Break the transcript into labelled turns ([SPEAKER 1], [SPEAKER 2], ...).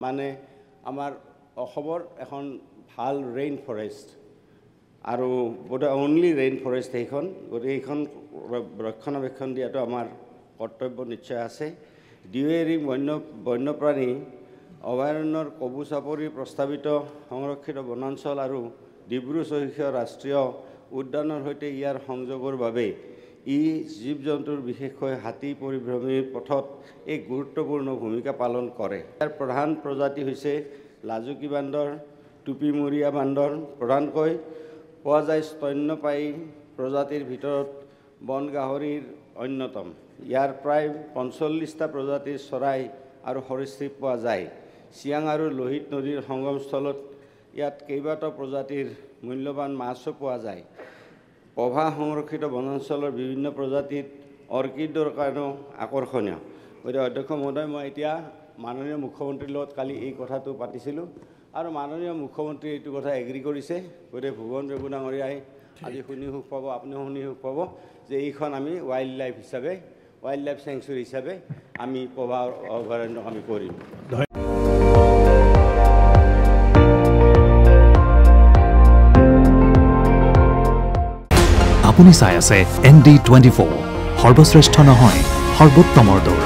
[SPEAKER 1] মানে আমাৰ অসমৰ এখন ভাল ৰেইন ফৰেষ্ট আৰু বোধহয় অনলি ৰেইন ফৰেষ্ট সেইখন গতিকে এইখন ৰক্ষণাবেক্ষণ দিয়াটো আমাৰ কৰ্তব্য নিশ্চয় আছে ডিউএৰি বন্যপ্ৰাণী অভয়াৰণ্যৰ কবু চাপৰি প্ৰস্তাৱিত সংৰক্ষিত বনাঞ্চল আৰু ডিব্ৰু-চৈখোৱা ৰাষ্ট্ৰীয় উদ্যানৰ সৈতে ইয়াৰ সংযোগৰ বাবে ই জীৱ-জন্তুৰ বিশেষকৈ হাতী পৰিভ্ৰমীৰ পথত এক গুৰুত্বপূৰ্ণ ভূমিকা পালন কৰে ইয়াৰ প্ৰধান প্ৰজাতি হৈছে লাজুকী বান্দৰ টুপিমূৰীয়া বান্দৰ প্ৰধানকৈ পোৱা যায় স্তন্যপায়ী প্ৰজাতিৰ ভিতৰত বন গাহৰিৰ অন্যতম ইয়াৰ প্ৰায় ৪৫টা প্ৰজাতিৰ চৰাই আৰু সৰীসৃপ পোৱা যায় চিয়াং আৰু লোহিত নদীৰ সংগমস্থলত ইয়াত কেইবাটাও প্ৰজাতিৰ মূল্যৱান মাছো পোৱা যায় পভা সংৰক্ষিত বনাঞ্চলৰ বিভিন্ন প্ৰজাতিৰ অৰ্কিডৰ কাৰণেও আকৰ্ষণীয় গতিকে অধ্যক্ষ মহোদয় মই এতিয়া মাননীয় মুখ্যমন্ত্ৰীৰ লগত কালি এই কথাটো পাতিছিলোঁ আৰু মাননীয় মুখ্যমন্ত্ৰী এইটো কথা এগ্ৰী কৰিছে গতিকে ভুৱন বেগু ডাঙৰীয়াই আজি শুনি সুখ পাব আপুনিও শুনি সুখ পাব যে এইখন আমি ৱাইল্ড লাইফ চেংচুৰী হিচাপে আমি পভা অভয়াৰণ্যক আমি কৰিম
[SPEAKER 2] আপুনি চাই আছে ND24 সৰ্বশ্ৰেষ্ঠ নহয় সৰ্বোত্তমৰ দৌৰ